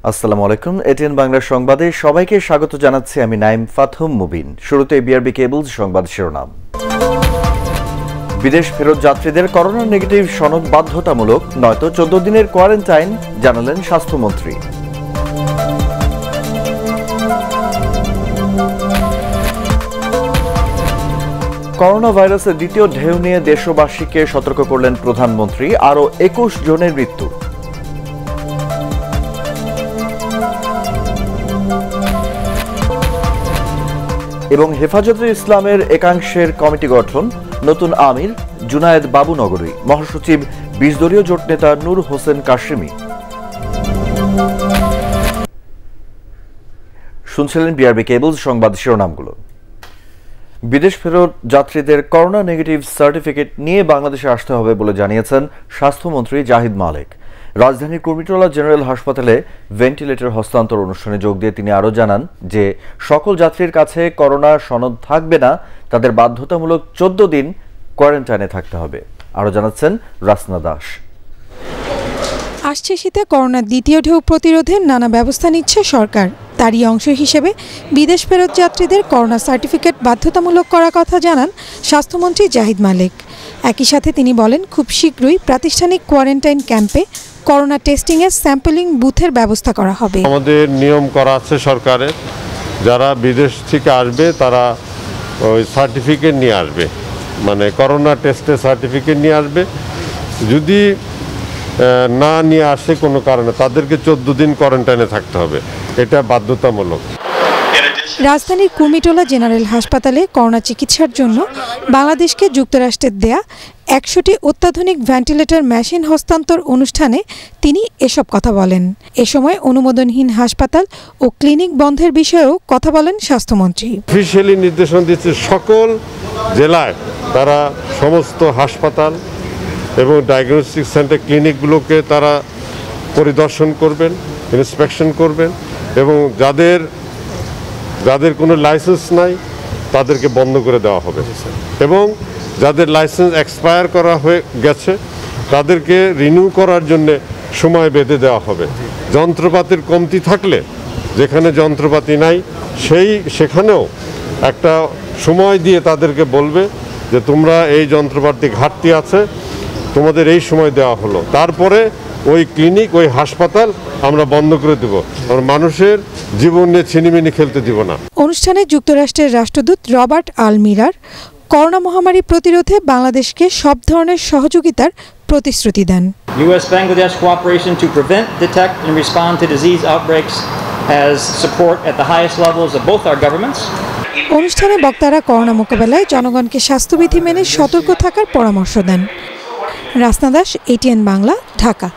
আসসালামু আলাইকুম। এটিএন বাংলা সংবাদে সবাইকে স্বাগত জানাচ্ছি আমি নাইম ফাতহুম মুবিন। শুরুতে বিআরবি কেবলস সংবাদ শিরোনাম। বিদেশ ফেরত যাত্রীদের করোনা নেগেটিভ সনদ বাধ্যতামূলক, নয়তো 14 দিনের কোয়ারেন্টাইন, জানালেন স্বাস্থ্যমন্ত্রী। করোনা ভাইরাসের দ্বিতীয় ঢেউ নিয়ে দেশবাসীকে সতর্ক করলেন প্রধানমন্ত্রী। আরও 21 জনের মৃত্যু। এবং হেফাজতে ইসলামের একাংশের কমিটি গঠন, নতুন আমির জুনায়েদ বাবুনগরী, মহাসচিব 20 দলীয় জোট নেতা নূর হোসেন কাশিমি। শুনছিলেন বিআরবি কেবলস সংবাদ শিরোনামগুলো। বিদেশ ফেরত যাত্রীদের করোনা নেগেটিভ সার্টিফিকেট নিয়ে বাংলাদেশে আসতে হবে বলে জানিয়েছেন স্বাস্থ্যমন্ত্রী জাহিদ মালেক। রাজধানীর কুর্মিটোলা জেনারেল হাসপাতালে ভেন্টিলেটর হস্তান্তর অনুষ্ঠানে যোগ দিয়ে তিনি আরও জানান যে সকল যাত্রীর কাছে করোনা সনদ থাকবে না, তাদের বাধ্যতামূলক 14 দিন কোয়ারেন্টাইনে থাকতে হবে। আরও জানাচ্ছেন রাসনা দাস। আসছে শীতে করোনার দ্বিতীয় ঢেউ প্রতিরোধে নানা ব্যবস্থা নিচ্ছে সরকার। তারই অংশ হিসেবে বিদেশ ফেরত যাত্রীদের করোনা সার্টিফিকেট বাধ্যতামূলক করার কথা জানান স্বাস্থ্যমন্ত্রী জাহিদ মালেক। একই সাথে তিনি বলেন, খুব শীঘ্রই প্রাতিষ্ঠানিক কোয়ারেন্টাইন ক্যাম্পে করোনা টেস্টিংয়ের স্যাম্পলিং বুথের ব্যবস্থা করা হবে। আমাদের নিয়ম করা আছে সরকারের, যারা বিদেশ থেকে আসবে তারা ওই সার্টিফিকেট নিয়ে আসবে, মানে করোনা টেস্টের সার্টিফিকেট নিয়ে আসবে। যদি না নিয়ে আসে কোনো কারণে, তাদেরকে 14 দিন কোয়ারেন্টাইনে থাকতে হবে, এটা বাধ্যতামূলক। রাজধানীর কুর্মিটোলা জেনারেল হাসপাতালে করোনা চিকিৎসার জন্য বাংলাদেশকে যুক্তরাষ্ট্রের দেয়া 100টি অত্যাধুনিক ভেন্টিলেটর মেশিন হস্তান্তর অনুষ্ঠানে তিনি এসব কথা বলেন। এ সময় অনুমোদনহীন হাসপাতাল ও ক্লিনিক বন্ধের বিষয়েও কথা বলেন স্বাস্থ্যমন্ত্রী। অফিসিয়ালি নির্দেশনা দিচ্ছে সকল জেলায় তারা সমস্ত হাসপাতাল এবং ডায়াগনস্টিক সেন্টার ক্লিনিকগুলোকে তারা পরিদর্শন করবেন, ইন্সপেকশন করবেন, এবং যাদের কোনো লাইসেন্স নাই তাদেরকে বন্ধ করে দেওয়া হবে, এবং যাদের লাইসেন্স এক্সপায়ার করা হয়ে গেছে তাদেরকে রিনিউ করার জন্য সময় বেঁধে দেওয়া হবে। যন্ত্রপাতির কমতি থাকলে, যেখানে যন্ত্রপাতি নাই সেখানেও একটা সময় দিয়ে তাদেরকে বলবে যে তোমরা এই যন্ত্রপাতি ঘাটতি আছে, তোমাদের এই সময় দেওয়া হলো, তারপরে ওই ক্লিনিক ওই হাসপাতাল আমরা বন্ধ করে দেব। আমরা মানুষের জীবন নিয়ে ছিনিমিনি খেলতে দিব না। অনুষ্ঠানে যুক্তরাষ্ট্রের রাষ্ট্রদূত রবার্ট আলমিরার করোনা মহামারী প্রতিরোধে বাংলাদেশকে সব ধরনের সহযোগিতার প্রতিশ্রুতি দেন। US-Bangladesh cooperation to prevent, detect and respond to disease outbreaks has support at the highest levels of both our governments. অনুষ্ঠানে বক্তারা করোনা মোকাবেলায় জনগণকে স্বাস্থ্যবিধি মেনে সতর্ক থাকার পরামর্শ দেন। রাসনা দাস, এটিএন বাংলা, ঢাকা।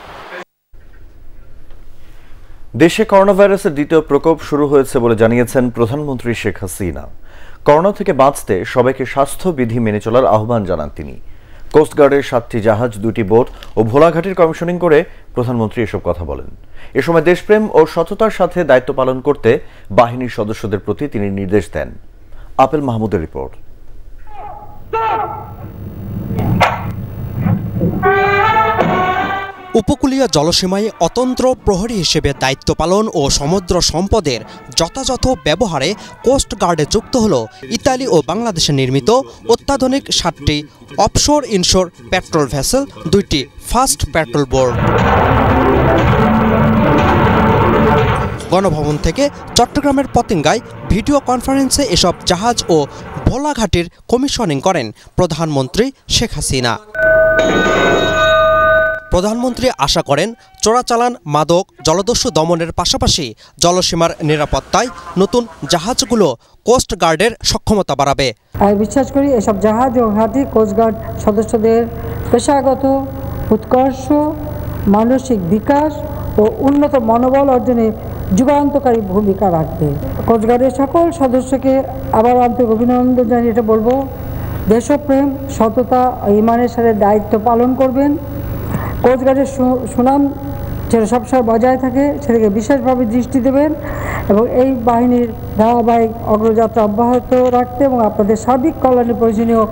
দেশে করোনা ভাইরাসের দ্বিতীয় প্রকোপ শুরু হয়েছে বলে জানিয়েছেন প্রধানমন্ত্রী শেখ হাসিনা। করোনা থেকে বাঁচতে সবাইকে স্বাস্থ্যবিধি মেনে চলার আহ্বান জানান তিনি। কোস্টগার্ডের 7টি জাহাজ, 2টি বোট ও ভোলাঘাটের কমিশনিং করে প্রধানমন্ত্রী এসব কথা বলেন। এ সময় দেশপ্রেম ও সততার সাথে দায়িত্ব পালন করতে বাহিনীর সদস্যদের প্রতি তিনি নির্দেশ দেন। আপেল মাহমুদের রিপোর্ট। উপকূলীয় জলসীমায় অতন্ত্র প্রহরী হিসেবে দায়িত্ব পালন ও সমুদ্র সম্পদের যথাযথ ব্যবহারে কোস্টগার্ডে যুক্ত হল ইতালি ও বাংলাদেশে নির্মিত অত্যাধুনিক 7টি অফশোর ইনশোর পেট্রোল ভেসেল, 2টি ফাস্ট পেট্রোল বোট। গণভবন থেকে চট্টগ্রামের পতেঙ্গায় ভিডিও কনফারেন্সে এসব জাহাজ ও ভোলাঘাটের কমিশনিং করেন প্রধানমন্ত্রী শেখ হাসিনা। প্রধানমন্ত্রী আশা করেন চোরাচালান, মাদক, জলদস্যু দমনের পাশাপাশি জলসীমার নিরাপত্তায় নতুন জাহাজগুলো কোস্টগার্ডের সক্ষমতা বাড়াবে। আমি বিশ্বাস করি এসব জাহাজ ও ঘাঁটি কোস্টগার্ড সদস্যদের পেশাগত উৎকর্ষ, মানসিক বিকাশ ও উন্নত মনোবল অর্জনে যুগান্তকারী ভূমিকা রাখবে। কোস্টগার্ডের সকল সদস্যকে আবার আন্তরিক অভিনন্দন জানিয়ে এটা বলবো, দেশপ্রেম, সততা ও ইমানের সাথে দায়িত্ব পালন করবেন। কোস্টগার্ডের সুনাম সেটা সবসময় বজায় থাকে সেটাকে বিশেষভাবে দৃষ্টি দেবেন এবং এই বাহিনীর ধারাবাহিক অগ্রযাত্রা অব্যাহত রাখতে এবং আপনাদের সার্বিক কল্যাণে প্রয়োজনীয়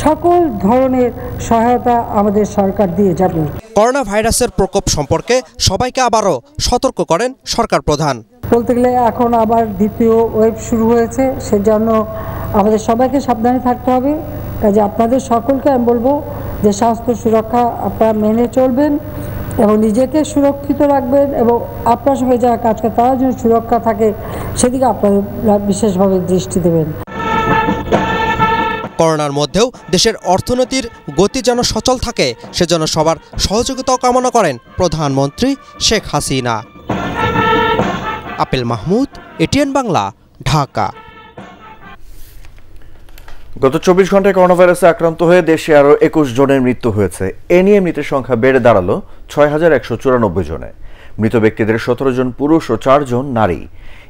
সকল ধরনের সহায়তা আমাদের সরকার দিয়ে যাবে। করোনা ভাইরাসের প্রকোপ সম্পর্কে সবাইকে আবারও সতর্ক করেন সরকার প্রধান। বলতে গেলে এখন আবার দ্বিতীয় ওয়েভ শুরু হয়েছে, সেজন্য আমাদের সবাইকে সাবধানে থাকতে হবে। কাজে আপনাদের সকলকে আমি বলবো যে স্বাস্থ্য সুরক্ষা আপনারা মেনে চলবেন এবং নিজেকে সুরক্ষিত রাখবেন এবং আপনার সঙ্গে যারা কাজ করে তারা যেন সুরক্ষা থাকে সেদিকে আপনারা বিশেষভাবে দৃষ্টি দেবেন। করোনার মধ্যেও দেশের অর্থনীতির গতি যেন সচল থাকে সেজন্য সবার সহযোগিতা কামনা করেন প্রধানমন্ত্রী শেখ হাসিনা। আপেল মাহমুদ, এটিএন বাংলা, ঢাকা। গত 24 ঘন্টায় করোনা ভাইরাসে আক্রান্ত হয়ে দেশে আরও 21 জনের মৃত্যু হয়েছে। এ নিয়ে মৃতের সংখ্যা বেড়ে দাঁড়ালো 6194 জনে। মৃত ব্যক্তিদের 17 জন পুরুষ ও 4 জন নারী।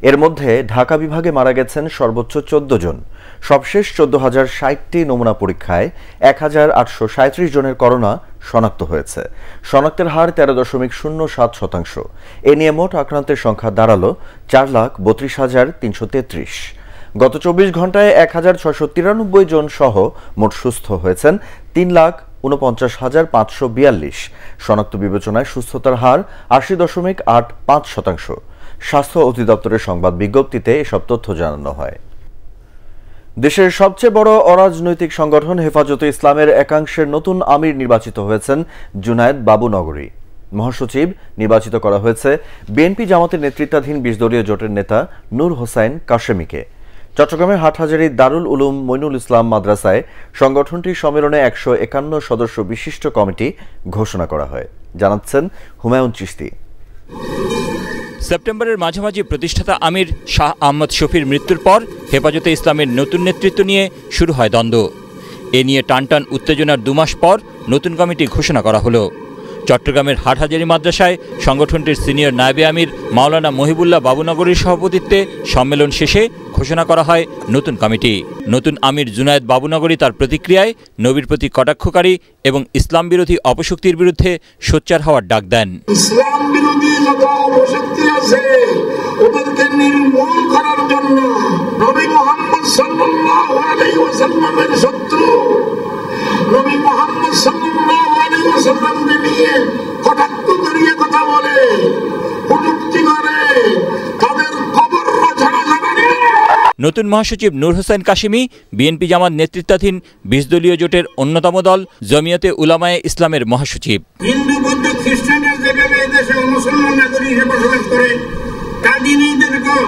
এর মধ্যে ঢাকা বিভাগে মারা গেছেন সর্বোচ্চ 14 জন। সবশেষ 14,060টি নমুনা পরীক্ষায় 1837 জনের করোনা শনাক্ত হয়েছে। শনাক্তের হার 13.07%। এ নিয়ে মোট আক্রান্তের সংখ্যা দাঁড়ালো 4,32,333। গত 24 ঘন্টায় 1,693 জন সহ মোট সুস্থ হয়েছেন 3,49,542। শনাক্ত বিবেচনায় সুস্থতার হার 80.85%। স্বাস্থ্য অধিদপ্তরের সংবাদ বিজ্ঞপ্তিতে এসব তথ্য জানানো হয়। দেশের সবচেয়ে বড় অরাজনৈতিক সংগঠন হেফাজতে ইসলামের একাংশের নতুন আমির নির্বাচিত হয়েছেন জুনায়েদ বাবুনগরী। মহাসচিব নির্বাচিত করা হয়েছে বিএনপি জামাতের নেতৃত্বাধীন 20 দলীয় জোটের নেতা নূর হোসাইন কাশেমিকে। চট্টগ্রামের হাটহাজারী দারুল উলুম মইনুল ইসলাম মাদ্রাসায় সংগঠনটির সম্মেলনে 151 সদস্য বিশিষ্ট কমিটি ঘোষণা করা হয়, জানাচ্ছেন হুমায়ুন চিশতি। সেপ্টেম্বরের মাঝামাঝি প্রতিষ্ঠাতা আমির শাহ আহমদ শফির মৃত্যুর পর হেফাজতে ইসলামের নতুন নেতৃত্ব নিয়ে শুরু হয় দ্বন্দ্ব। এ নিয়ে টানটান উত্তেজনার 2 মাস পর নতুন কমিটি ঘোষণা করা হলো। চট্টগ্রামের হাটহাজারী মাদ্রাসায় সংগঠনটির সিনিয়র নায়েবে আমির মাওলানা মহিবুল্লাহ বাবুনগরীর সভাপতিত্বে সম্মেলন শেষে ঘোষণা করা হয় নতুন কমিটি। নতুন আমির জুনায়েদ বাবুনগরী তার প্রতিক্রিয়ায় নবীর প্রতি কটাক্ষকারী এবং ইসলাম বিরোধী অপশক্তির বিরুদ্ধে সোচ্চার হওয়ার ডাক দেন। ইসলাম বিরোধী যত অপশক্তি আছে ওদেরকে নির্মূল করার জন্য নবী মুহাম্মদ সাল্লাল্লাহু আলাইহি ওয়াসাল্লামের শত্রু নবী মুহাম্মদ সাল্লাল্লাহু আলাইহি ওয়াসাল্লামকে নিয়ে কটাক্ষ করিয়ে কথা বলে, কটূক্তি করে, তাদের খবর ছাড়া যাবে না। নতুন মহাসচিব নূর হোসেন কাশেমি বিএনপি জামাত নেতৃত্বাধীন 20 দলীয় জোটের অন্যতম দল জমিয়তে উলামায়ে ইসলামের মহাসচিব। হিন্দু বৌদ্ধ খ্রিস্টানরা যেভাবে এদেশে অমুসলমান নাগরিক হিসেবে বসবাস করে, কাদিনীদেরকেও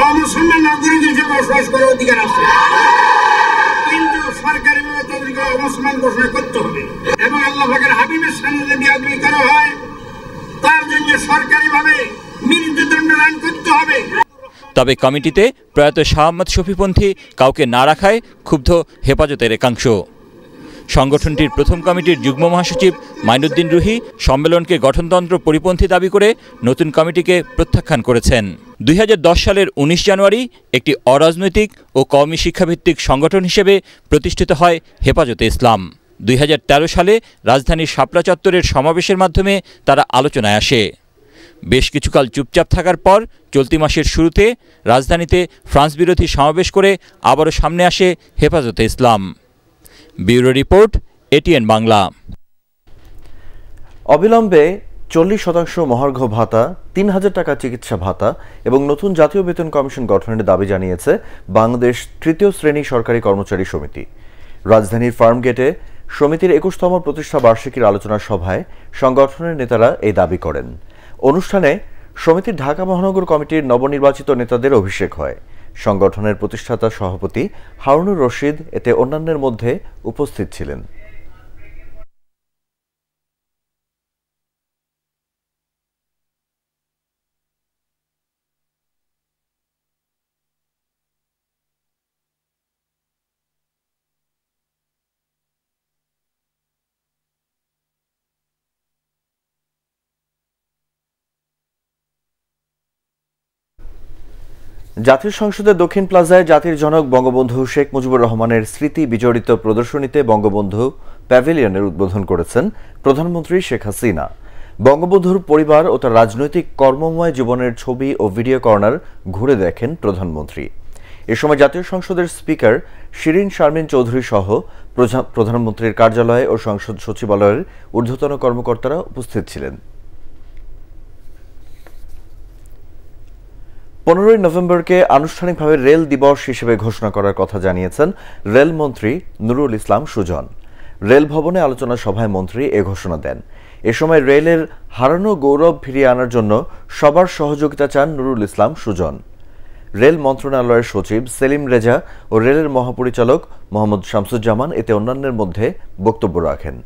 অমুসলমান নাগরিক হিসেবে বসবাস করার অধিকার আছে, কিন্তু সরকারিভাবে তাদেরকে অমুসলমান ঘোষণা করতে হবে এবং আল্লাহ পাকের হাবিবের সামনে যদি আদমি করা হয় তার জন্য সরকারিভাবে মৃত্যুদণ্ড আইন করতে হবে। তবে কমিটিতে প্রয়াত শাহ আহমদ শফিপন্থী কাউকে না রাখায় ক্ষুব্ধ হেফাজতের একাংশ। সংগঠনটির প্রথম কমিটির যুগ্ম মহাসচিব মাইনুদ্দিন রুহি সম্মেলনকে গঠনতন্ত্র পরিপন্থী দাবি করে নতুন কমিটিকে প্রত্যাখ্যান করেছেন। 2010 সালের 19 জানুয়ারি একটি অরাজনৈতিক ও কওমি শিক্ষাভিত্তিক সংগঠন হিসেবে প্রতিষ্ঠিত হয় হেফাজতে ইসলাম। 2013 সালে রাজধানীর শাপলা চত্বরের সমাবেশের মাধ্যমে তারা আলোচনায় আসে। বেশ কিছুকাল চুপচাপ থাকার পর চলতি মাসের শুরুতে রাজধানীতে ফ্রান্স বিরোধী সমাবেশ করে আবারও সামনে আসে Hefazate Islam. Bureau report, ATN Bangla. অবিলম্বে 40% মহার্ঘ ভাতা, 3000 টাকা চিকিৎসা ভাতা এবং নতুন জাতীয় বেতন কমিশন গঠনের দাবি জানিয়েছে বাংলাদেশ তৃতীয় শ্রেণী সরকারি কর্মচারী সমিতি। রাজধানীর ফার্মগেটে সমিতির 21তম প্রতিষ্ঠা বার্ষিকীর আলোচনা সভায় সংগঠনের নেতারা এই দাবি করেন। অনুষ্ঠানে সমিতির ঢাকা মহানগর কমিটির নবনির্বাচিত নেতাদের অভিষেক হয়। সংগঠনের প্রতিষ্ঠাতা সভাপতি হারুনুর রশিদ এতে অন্যান্যের মধ্যে উপস্থিত ছিলেন। জাতীয় সংসদের দক্ষিণ প্লাজায় জাতির জনক বঙ্গবন্ধু শেখ মুজিবুর রহমানের স্মৃতি বিজড়িত প্রদর্শনীতে বঙ্গবন্ধু প্যাভিলিয়নের উদ্বোধন করেছেন প্রধানমন্ত্রী শেখ হাসিনা। বঙ্গবন্ধুর পরিবার ও তার রাজনৈতিক কর্মময় জীবনের ছবি ও ভিডিও কর্নার ঘুরে দেখেন প্রধানমন্ত্রী। এ সময় জাতীয় সংসদের স্পিকার শিরিন শারমিন চৌধুরী সহ প্রধানমন্ত্রীর কার্যালয় ও সংসদ সচিবালয়ের ঊর্ধ্বতন কর্মকর্তারা উপস্থিত ছিলেন। 15 নভেম্বরকে আনুষ্ঠানিকভাবে রেল দিবস হিসেবে ঘোষণা করার কথা জানিয়েছেন রেলমন্ত্রী নুরুল ইসলাম সুজন। রেল ভবনে আলোচনা সভায় মন্ত্রী এ ঘোষণা দেন। এ সময় রেলের হারানো গৌরব ফিরিয়ে আনার জন্য সবার সহযোগিতা চান নুরুল ইসলাম সুজন। রেল মন্ত্রণালয়ের সচিব সেলিম রেজা ও রেলের মহাপরিচালক মোহাম্মদ শামসুজ্জামান এতে অন্যান্যের মধ্যে বক্তব্য রাখেন।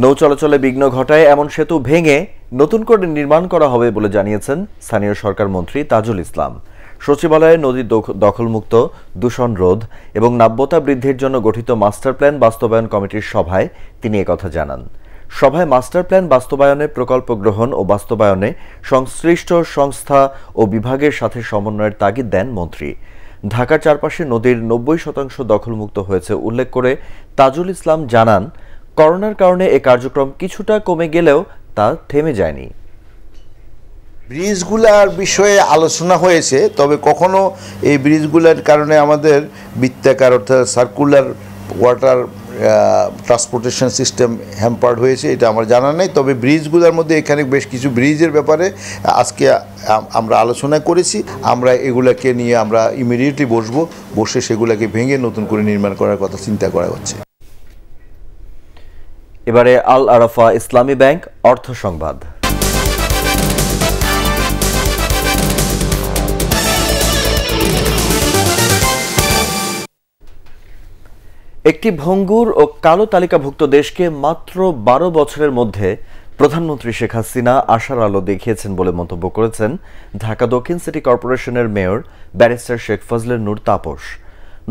নৌ চলাচলে বিঘ্ন ঘটায় এমন সেতু ভেঙে নতুন করে নির্মাণ করা হবে বলে জানিয়েছেন স্থানীয় সরকার মন্ত্রী তাজুল ইসলাম। সচিবালয়ে নদী দখলমুক্ত, দূষণ রোধ এবং নাব্যতা বৃদ্ধির জন্য গঠিত মাস্টার প্ল্যান বাস্তবায়ন কমিটির সভায় তিনি একথা জানান। সভায় মাস্টার প্ল্যান বাস্তবায়নে, প্রকল্প গ্রহণ ও বাস্তবায়নে সংশ্লিষ্ট সংস্থা ও বিভাগের সাথে সমন্বয়ের তাগিদ দেন মন্ত্রী। ঢাকার চারপাশে নদীর 90% দখলমুক্ত হয়েছে উল্লেখ করে তাজুল ইসলাম জানান, করোনার কারণে এ কার্যক্রম কিছুটা কমে গেলেও তা থেমে যায়নি। ব্রিজগুলার বিষয়ে আলোচনা হয়েছে, তবে কখনো এই ব্রিজগুলার কারণে আমাদের বৃত্তাকার অর্থাৎ circular water transportation system hampered হয়েছে, এটা আমার জানা নেই। তবে ব্রিজগুলোর মধ্যে এখানে বেশ কিছু ব্রিজের ব্যাপারে আজকে আমরা আলোচনা করেছি। আমরা এগুলাকে নিয়ে আমরা ইমিডিয়েটলি বসে সেগুলোকে ভেঙে নতুন করে নির্মাণ করার কথা চিন্তা করা হচ্ছে। এবারে আল আরাফা ইসলামী ব্যাংক অর্থ সংবাদ। একটি ভঙ্গুর ও কালো তালিকাভুক্ত দেশকে মাত্র 12 বছরের মধ্যে প্রধানমন্ত্রী শেখ হাসিনা আশার আলো দেখিয়েছেন বলে মন্তব্য করেছেন ঢাকা দক্ষিণ সিটি কর্পোরেশনের মেয়র ব্যারিস্টার শেখ ফজলে নূর তাপস।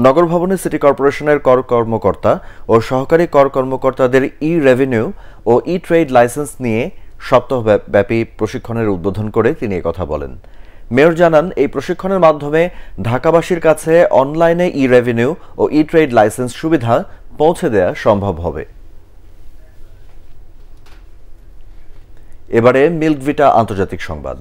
নগর ভবনে সিটি কর্পোরেশনের কর কর্মকর্তা ও সহকারী কর কর্মকর্তাদের ই রেভিনিউ ও ই ট্রেড লাইসেন্স নিয়ে সপ্তাহব্যাপী প্রশিক্ষণের উদ্বোধন করে তিনি একথা বলেন। মেয়র জানান, এই প্রশিক্ষণের মাধ্যমে ঢাকাবাসীর কাছে অনলাইনে ই রেভিনিউ ও ই ট্রেড লাইসেন্স সুবিধা পৌঁছে দেওয়া সম্ভব হবে। এবারে মিল্ক ভিটা আন্তর্জাতিক সংবাদ।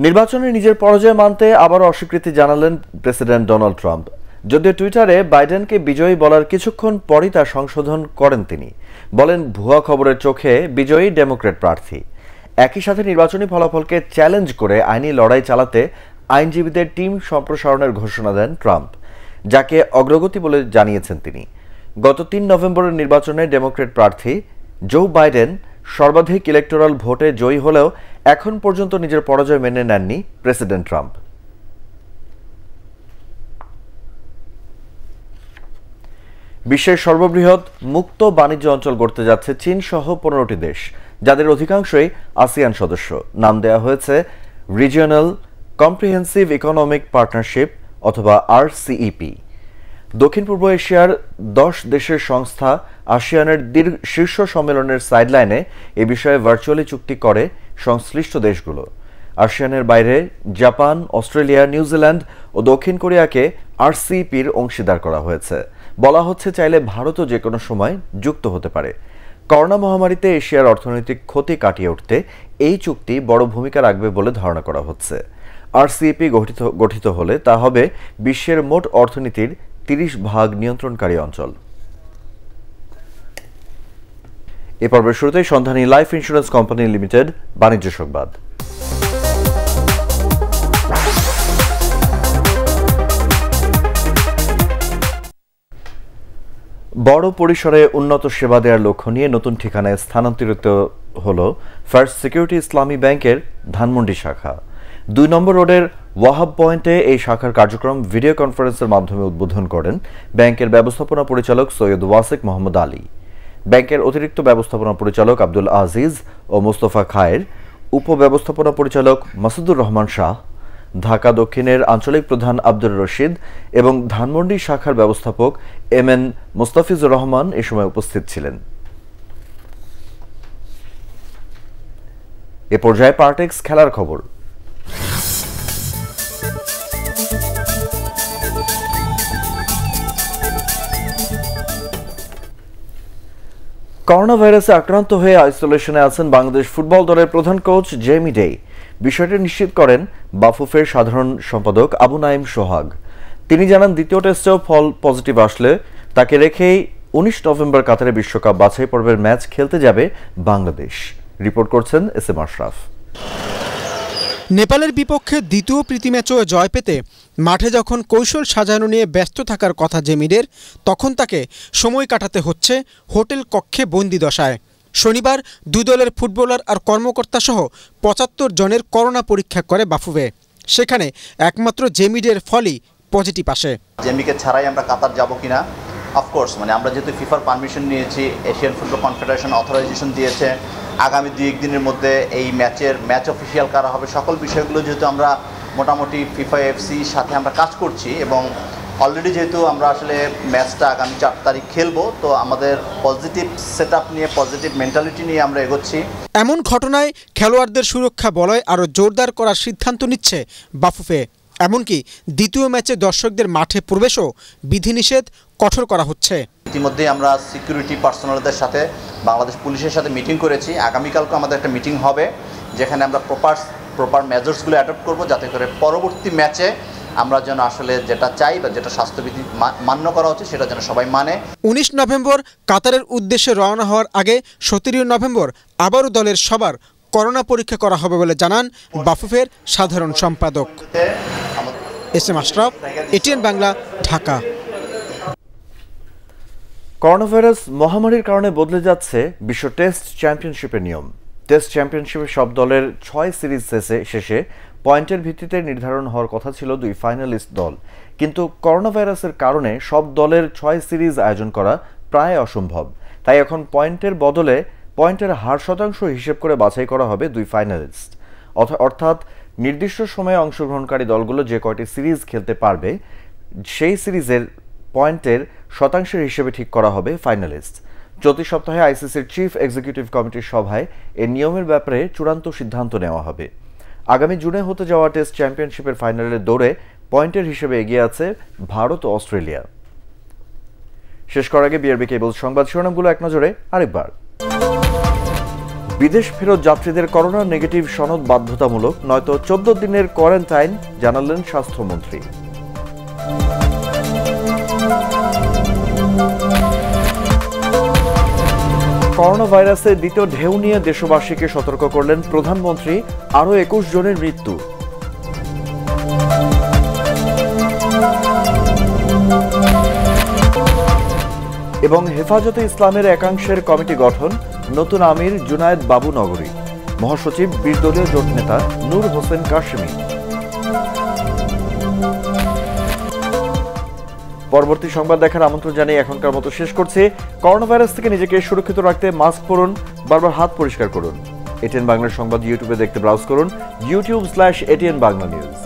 নির্বাচনে নিজের পরাজয় মানতে আবারও অস্বীকৃতি জানালেন প্রেসিডেন্ট ডোনাল্ড ট্রাম্প। যদিও টুইটারে বাইডেনকে বিজয়ী বলার কিছুক্ষণ পরই তা সংশোধন করেন তিনি। বলেন, ভুয়া খবরের চোখে বিজয়ী ডেমোক্র্যাট প্রার্থী। একই সাথে নির্বাচনী ফলাফলকে চ্যালেঞ্জ করে আইনি লড়াই চালাতে আইনজীবীদের টিম সম্প্রসারণের ঘোষণা দেন ট্রাম্প, যাকে অগ্রগতি বলে জানিয়েছেন তিনি। গত 3 নভেম্বরের নির্বাচনে ডেমোক্র্যাট প্রার্থী জো বাইডেন সর্বাধিক ইলেকটোরাল ভোটে জয়ী হলেও এখন পর্যন্ত নিজের পরাজয় মেনে নেননি প্রেসিডেন্ট ট্রাম্প। বিশ্বের সর্ববৃহৎ মুক্ত বাণিজ্য অঞ্চল গড়তে যাচ্ছে চীন সহ 15টি দেশ, যাদের অধিকাংশই আসিয়ান সদস্য। নাম দেওয়া হয়েছে রিজিওনাল কম্প্রিহেন্সিভ ইকোনমিক পার্টনারশিপ অথবা RCEP। দক্ষিণ পূর্ব এশিয়ার 10 দেশের সংস্থা আসিয়ানের শীর্ষ সম্মেলনের সাইডলাইনে এ বিষয়ে ভার্চুয়ালি চুক্তি করে সংশ্লিষ্ট দেশগুলো। আসিয়ানের বাইরে জাপান, অস্ট্রেলিয়া, নিউজিল্যান্ড ও দক্ষিণ কোরিয়াকে RCEPর অংশীদার করা হয়েছে। বলা হচ্ছে, চাইলে ভারতও যে কোনো সময় যুক্ত হতে পারে। করোনা মহামারীতে এশিয়ার অর্থনৈতিক ক্ষতি কাটিয়ে উঠতে এই চুক্তি বড় ভূমিকা রাখবে বলে ধারণা করা হচ্ছে। RCEP গঠিত হলে তা হবে বিশ্বের মোট অর্থনীতির 30% নিয়ন্ত্রণকারী অঞ্চল। এ পর্বের শুরুতেই সন্ধানী লাইফ ইন্স্যুরেন্স কোম্পানি লিমিটেড বাণিজ্য সংবাদ। বড় পরিসরে উন্নত সেবা দেওয়ার লক্ষ্য নিয়ে নতুন ঠিকানায় স্থানান্তরিত হল ফার্স্ট সিকিউরিটি ইসলামী ব্যাংকের ধানমন্ডি শাখা। 2 নম্বর রোডের ওয়াহাব পয়েন্টে এই শাখার কার্যক্রম ভিডিও কনফারেন্সের মাধ্যমে উদ্বোধন করেন ব্যাংকের ব্যবস্থাপনা পরিচালক সৈয়দ ওয়াসিক মোহাম্মদ আলী। ব্যাংকের অতিরিক্ত ব্যবস্থাপনা পরিচালক আব্দুল আজিজ ও মোস্তফা খায়ের, উপব্যবস্থাপনা পরিচালক মাসুদুর রহমান শাহ, ঢাকা দক্ষিণের আঞ্চলিক প্রধান আব্দুর রশিদ এবং ধানমন্ডি শাখার ব্যবস্থাপক MN মোস্তাফিজুর রহমান এ সময় উপস্থিত ছিলেন। এ পর্যায়ে পার্টেক্স খেলার খবর। করোনা ভাইরাসে আক্রান্ত হয়ে আইসোলেশনে আছেন বাংলাদেশ ফুটবল দলের প্রধান কোচ জেমি ডে। বিষয়টি নিশ্চিত করেন বাফুফের সাধারণ সম্পাদক আবু নাইম সোহাগ। তিনি জানান দ্বিতীয় টেস্টেও ফল পজিটিভ আসলে তাকে রেখেই 19 নভেম্বর কাতারে বিশ্বকাপ বাছাই পর্বের ম্যাচ খেলতে যাবে বাংলাদেশ। রিপোর্ট করছেন এস এম আশরাফ। নেপালের বিপক্ষে দ্বিতীয় প্রীতি ম্যাচও জয় পেতে মাঠে যখন কৌশল সাজানো নিয়ে ব্যস্ত থাকার কথা জেমিডের, তখন তাকে সময় কাটাতে হচ্ছে হোটেল কক্ষে বন্দি দশায়। শনিবার দুই দলের ফুটবলার আর কর্মকর্তা সহ 75 জনের করোনা পরীক্ষা করে বাফুফে। সেখানে একমাত্র জেমিডের ফলই পজিটিভ আসে। জেমিকে ছাড়াই আমরা কাতার যাব কিনা, অফকোর্স আমরা যেহেতু ফিফার পারমিশন নিয়েছি, এশিয়ান ফুটবল কনফেডারেশন অথরাইজেশন দিয়েছে, আগামী 2-1 দিনের মধ্যে এই ম্যাচ অফিসিয়াল করা হবে। সকল বিষয়গুলো যেহেতু আমরা মোটামুটি ফিফা এফসির সাথে আমরা কাজ করছি এবং অলরেডি যেহেতু আমরা আসলে ম্যাচটা আগামী 4 তারিখ খেলবো, তো আমাদের পজিটিভ সেটআপ নিয়ে, পজিটিভ মেন্টালিটি নিয়ে আমরা এগোচ্ছি। এমন ঘটনায় খেলোয়াড়দের সুরক্ষা বলয় আরও জোরদার করার সিদ্ধান্ত নিচ্ছে বাফুফে। এমনকি দ্বিতীয় ম্যাচে দর্শকদের মাঠে প্রবেশও বিধিনিষেধ কঠোর করা হচ্ছে। ইতিমধ্যে আমরা সিকিউরিটি পার্সোনালদের সাথে বাংলাদেশ পুলিশের সাথে মিটিং করেছি। আগামীকালকে আমাদের একটা মিটিং হবে যেখানে আমরা প্রপার মেজার্সগুলো অ্যাডপ্ট করব, যাতে করে পরবর্তী ম্যাচে আমরা যেন আসলে যেটা চাই বা যেটা স্বাস্থ্যবিধি মান্য করা হচ্ছে সেটা যেন সবাই মানে। 19 নভেম্বর কাতারের উদ্দেশ্যে রওনা হওয়ার আগে 17 নভেম্বর আবারও দলের সবার করোনা পরীক্ষা করা হবে বলে জানান বাফুফের সাধারণ সম্পাদক। S M Ashraf, ATN Bangla, Dhaka. Corona virus মহামারীর কারণে বদলে যাচ্ছে বিশ্ব টেস্ট চ্যাম্পিয়নশিপের নিয়ম। টেস্ট চ্যাম্পিয়নশিপে সব দলের 6 সিরিজ শেষে পয়েন্টের ভিত্তিতে নির্ধারণ হওয়ার কথা ছিল 2 ফাইনালিস্ট দল, কিন্তু করোনা ভাইরাসের কারণে সব দলের 6 সিরিজ আয়োজন করা প্রায় অসম্ভব। তাই এখন পয়েন্টের বদলে পয়েন্টের হার শতাংশ হিসেব করে বাছাই করা হবে 2 ফাইনালিস্ট। অর্থাৎ নির্দিষ্ট সময়ে অংশগ্রহণকারী দলগুলো যে কয়টি সিরিজ খেলতে পারবে সেই সিরিজের পয়েন্টের শতাংশের হিসেবে ঠিক করা হবে ফাইনালিস্ট। চলতি সপ্তাহে আইসিসির চিফ এক্সিকিউটিভ কমিটির সভায় এই নিয়মের ব্যাপারে চূড়ান্ত সিদ্ধান্ত নেওয়া হবে। আগামী জুনে হতে যাওয়া টেস্ট চ্যাম্পিয়নশিপের ফাইনালের দৌড়ে পয়েন্টের হিসেবে এগিয়ে আছে ভারত ও অস্ট্রেলিয়া। শেষ করার আগে বিআরবি কেবল সংবাদ শিরোনামগুলো এক নজরে আরেকবার। বিদেশ ফেরত যাত্রীদের করোনা নেগেটিভ সনদ বাধ্যতামূলক, নয়তো 14 দিনের কোয়ারেন্টাইন, জানালেন স্বাস্থ্যমন্ত্রী। করোনা ভাইরাসের দ্বিতীয় ঢেউ নিয়ে দেশবাসীকে সতর্ক করলেন প্রধানমন্ত্রী, আরও 21 জনের মৃত্যু। এবং হেফাজতে ইসলামের একাংশের কমিটি গঠন, নতুন আমির জুনায়েদ বাবু নগরী, মহাসচিব বিরোধী জোট নেতা নূর হোসেন কাশেমি। পরবর্তী সংবাদ দেখার আমন্ত্রণ জানিয়ে এখনকার মতো শেষ করছি। করোনা ভাইরাস থেকে নিজেকে সুরক্ষিত রাখতে মাস্ক পরুন, বারবার হাত পরিষ্কার করুন। এটিএন বাংলার সংবাদ ইউটিউবে দেখতে ব্রাউজ করুন youtube/ATN Bangla News।